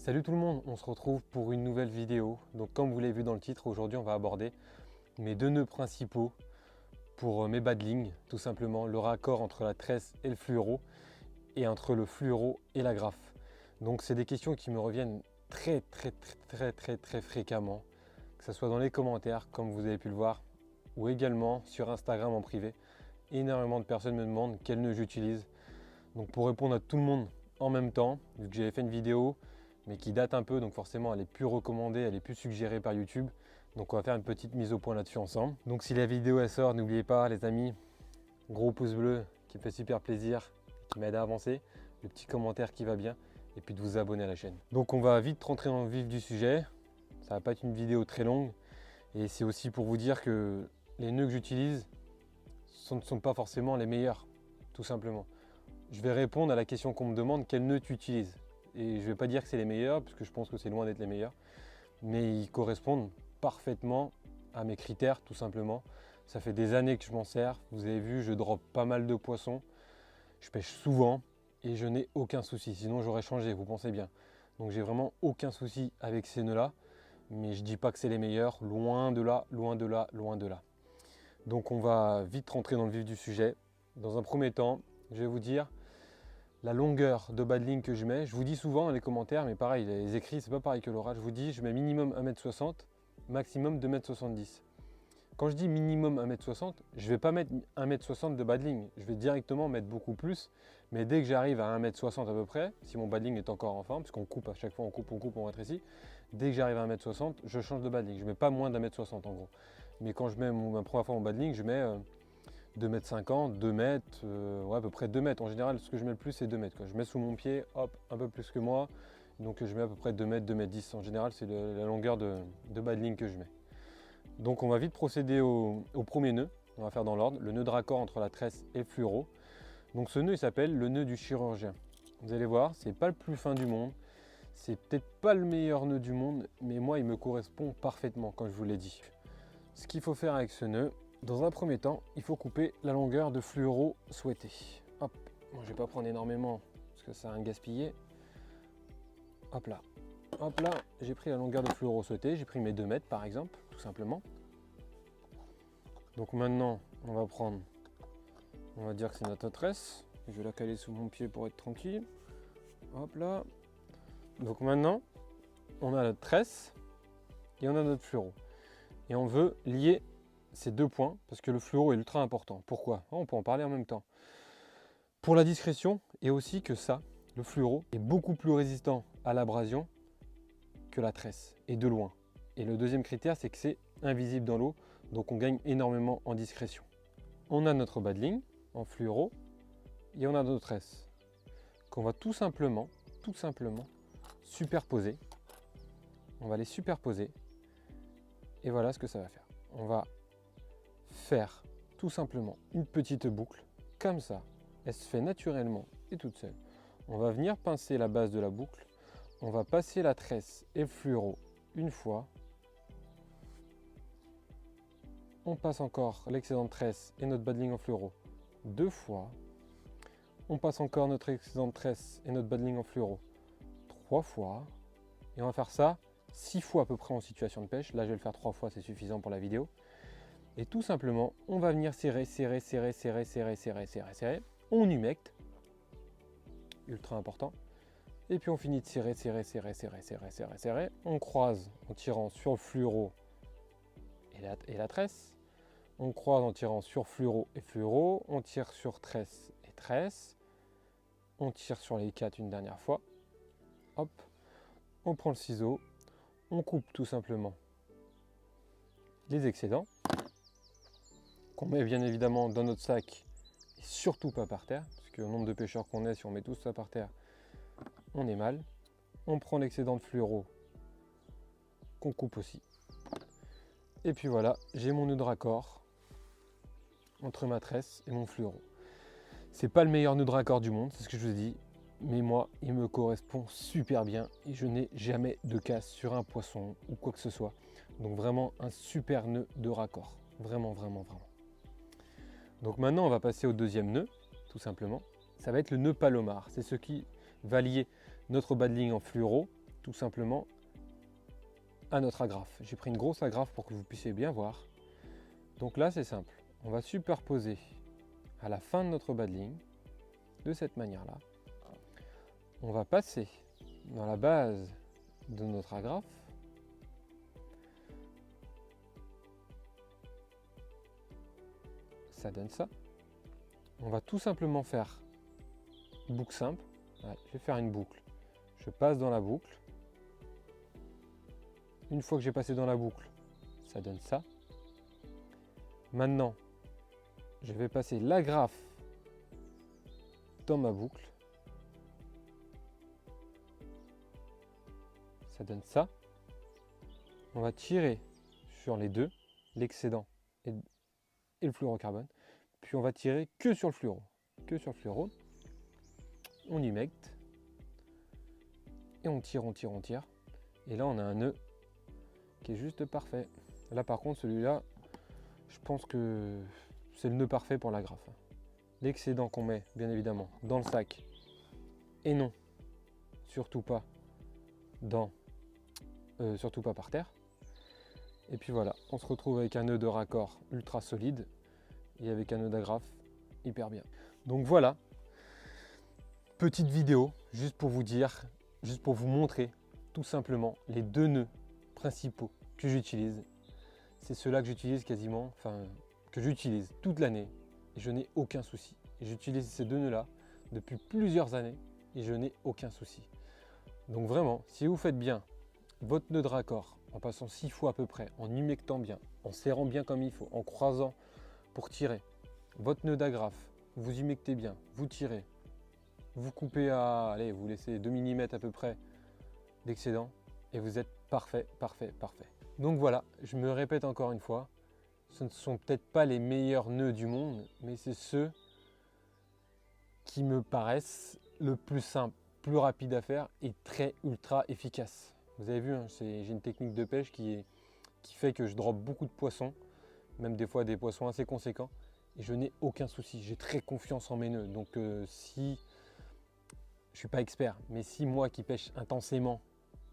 Salut tout le monde, on se retrouve pour une nouvelle vidéo. Donc comme vous l'avez vu dans le titre, aujourd'hui on va aborder mes deux nœuds principaux pour mes badlings, tout simplement le raccord entre la tresse et le fluoro et entre le fluoro et la graffe. Donc c'est des questions qui me reviennent très fréquemment, que ce soit dans les commentaires comme vous avez pu le voir ou également sur Instagram en privé. Énormément de personnes me demandent quel nœud j'utilise. Donc pour répondre à tout le monde en même temps, vu que j'avais fait une vidéo mais qui date un peu, donc forcément elle est plus recommandée, elle est plus suggérée par YouTube. Donc on va faire une petite mise au point là-dessus ensemble. Donc si la vidéo elle sort, n'oubliez pas les amis, gros pouce bleu qui me fait super plaisir, qui m'aide à avancer, le petit commentaire qui va bien, et puis de vous abonner à la chaîne. Donc on va vite rentrer dans le vif du sujet, ça va pas être une vidéo très longue, et c'est aussi pour vous dire que les nœuds que j'utilise ne sont pas forcément les meilleurs, tout simplement. Je vais répondre à la question qu'on me demande, quel nœud tu utilises? Et je ne vais pas dire que c'est les meilleurs, parce que je pense que c'est loin d'être les meilleurs, mais ils correspondent parfaitement à mes critères, tout simplement. Ça fait des années que je m'en sers. Vous avez vu, je drop pas mal de poissons. Je pêche souvent et je n'ai aucun souci. Sinon, j'aurais changé, vous pensez bien. Donc, j'ai vraiment aucun souci avec ces nœuds-là. Mais je ne dis pas que c'est les meilleurs. Loin de là, loin de là, loin de là. Donc, on va vite rentrer dans le vif du sujet. Dans un premier temps, je vais vous dire la longueur de badling que je mets. Je vous dis souvent dans les commentaires, mais pareil, les écrits, c'est pas pareil que l'oral. Je vous dis, je mets minimum 1m60, maximum 2m70. Quand je dis minimum 1m60, je ne vais pas mettre 1m60 de badling. Je vais directement mettre beaucoup plus. Mais dès que j'arrive à 1m60 à peu près, si mon badling est encore en forme, parce qu'on coupe à chaque fois, on coupe, on rétrécit. Dès que j'arrive à 1m60, je change de badling. Je ne mets pas moins d'1m60 en gros. Mais quand je mets ma première fois mon badling, je mets 2,50 m, 2 mètres, ouais, à peu près 2 mètres. En général, ce que je mets le plus, c'est 2 mètres, quoi. Je mets sous mon pied, hop, un peu plus que moi. Donc je mets à peu près 2 mètres, 2 mètres 10. En général, c'est la longueur de badling que je mets. Donc on va vite procéder au premier nœud. On va faire dans l'ordre, le nœud de raccord entre la tresse et le fluoro. Donc ce nœud, il s'appelle le nœud du chirurgien. Vous allez voir, c'est pas le plus fin du monde. C'est peut-être pas le meilleur nœud du monde, mais moi, il me correspond parfaitement, comme je vous l'ai dit. Ce qu'il faut faire avec ce nœud, dans un premier temps, il faut couper la longueur de fluoro souhaitée. Hop, bon, je vais pas prendre énormément parce que ça a un gaspillé. Hop là, j'ai pris la longueur de fluoro souhaitée, j'ai pris mes 2 mètres par exemple, tout simplement. Donc maintenant, on va prendre, on va dire que c'est notre tresse. Je vais la caler sous mon pied pour être tranquille. Hop là. Donc maintenant, on a notre tresse et on a notre fluoro. Et on veut lier ces deux points parce que le fluoro est ultra important. Pourquoi? On peut en parler en même temps. Pour la discrétion et aussi que ça, le fluoro est beaucoup plus résistant à l'abrasion que la tresse et de loin. Et le deuxième critère, c'est que c'est invisible dans l'eau, donc on gagne énormément en discrétion. On a notre badling en fluoro et on a notre tresse qu'on va tout simplement superposer. On va les superposer et voilà ce que ça va faire. On va faire tout simplement une petite boucle comme ça. Elle se fait naturellement et toute seule. On va venir pincer la base de la boucle. On va passer la tresse et le fluoro une fois. On passe encore l'excédent de tresse et notre badling en fluoro 2 fois. On passe encore notre excédent de tresse et notre badling en fluoro 3 fois. Et on va faire ça 6 fois à peu près en situation de pêche. Là, je vais le faire 3 fois, c'est suffisant pour la vidéo. Et tout simplement, on va venir serrer. On humecte, ultra important. Et puis on finit de serrer. On croise en tirant sur le fluoro et la tresse. On croise en tirant sur fluoro et fluoro. On tire sur tresse et tresse. On tire sur les 4 une dernière fois. Hop, on prend le ciseau. On coupe tout simplement les excédents qu'on met bien évidemment dans notre sac et surtout pas par terre, parce que le nombre de pêcheurs qu'on est, si on met tout ça par terre, on est mal. On prend l'excédent de fluoro qu'on coupe aussi. Et puis voilà, j'ai mon nœud de raccord entre ma tresse et mon fluoro. C'est pas le meilleur nœud de raccord du monde, c'est ce que je vous ai dit, mais moi, il me correspond super bien et je n'ai jamais de casse sur un poisson ou quoi que ce soit. Donc vraiment un super nœud de raccord, vraiment. Donc maintenant, on va passer au deuxième nœud, tout simplement. Ça va être le nœud palomar. C'est ce qui va lier notre badling en fluoro tout simplement à notre agrafe. J'ai pris une grosse agrafe pour que vous puissiez bien voir. Donc là, c'est simple. On va superposer à la fin de notre bas de ligne, de cette manière-là. On va passer dans la base de notre agrafe. Ça donne ça. On va tout simplement faire boucle simple. Ouais, je vais faire une boucle. Je passe dans la boucle. Une fois que j'ai passé dans la boucle, ça donne ça. Maintenant, je vais passer l'agrafe dans ma boucle. Ça donne ça. On va tirer sur les deux, l'excédent et le fluorocarbone. Puis on va tirer que sur le fluoro. Que sur le fluoro. On humecte. Et on tire, on tire, on tire. Et là, on a un nœud qui est juste parfait. Là, par contre, celui-là, je pense que c'est le nœud parfait pour l'agrafe. L'excédent qu'on met, bien évidemment, dans le sac. Et non, surtout pas surtout pas par terre. Et puis voilà, on se retrouve avec un nœud de raccord ultra solide et avec un nœud d'agrafe hyper bien. Donc voilà, petite vidéo juste pour vous dire, juste pour vous montrer tout simplement les deux nœuds principaux que j'utilise. C'est ceux-là que j'utilise quasiment, que j'utilise toute l'année et je n'ai aucun souci. J'utilise ces deux nœuds-là depuis plusieurs années et je n'ai aucun souci. Donc vraiment, si vous faites bien votre nœud de raccord en passant 6 fois à peu près, en humectant bien, en serrant bien comme il faut, en croisant pour tirer, votre nœud d'agrafe, vous humectez bien, vous tirez, vous coupez à, allez, vous laissez 2 mm à peu près d'excédent et vous êtes parfait, parfait, parfait. Donc voilà, je me répète encore une fois, ce ne sont peut-être pas les meilleurs nœuds du monde, mais c'est ceux qui me paraissent le plus simple, plus rapide à faire et très ultra efficace. Vous avez vu, hein, j'ai une technique de pêche qui fait que je drop beaucoup de poissons, même des fois des poissons assez conséquents, et je n'ai aucun souci. J'ai très confiance en mes nœuds. Donc si, je ne suis pas expert, mais si moi qui pêche intensément,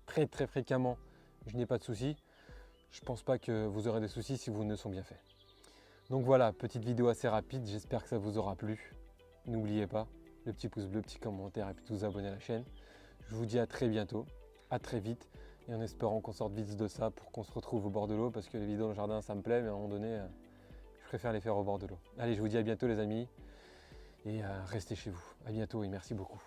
très très fréquemment, je n'ai pas de souci, je ne pense pas que vous aurez des soucis si vos nœuds sont bien faits. Donc voilà, petite vidéo assez rapide, j'espère que ça vous aura plu. N'oubliez pas, le petit pouce bleu, petit commentaire et puis de vous abonner à la chaîne. Je vous dis à très bientôt, à très vite et en espérant qu'on sorte vite de ça pour qu'on se retrouve au bord de l'eau parce que les vidéos dans le jardin ça me plaît mais à un moment donné je préfère les faire au bord de l'eau. Allez, je vous dis à bientôt les amis et restez chez vous. À bientôt et merci beaucoup.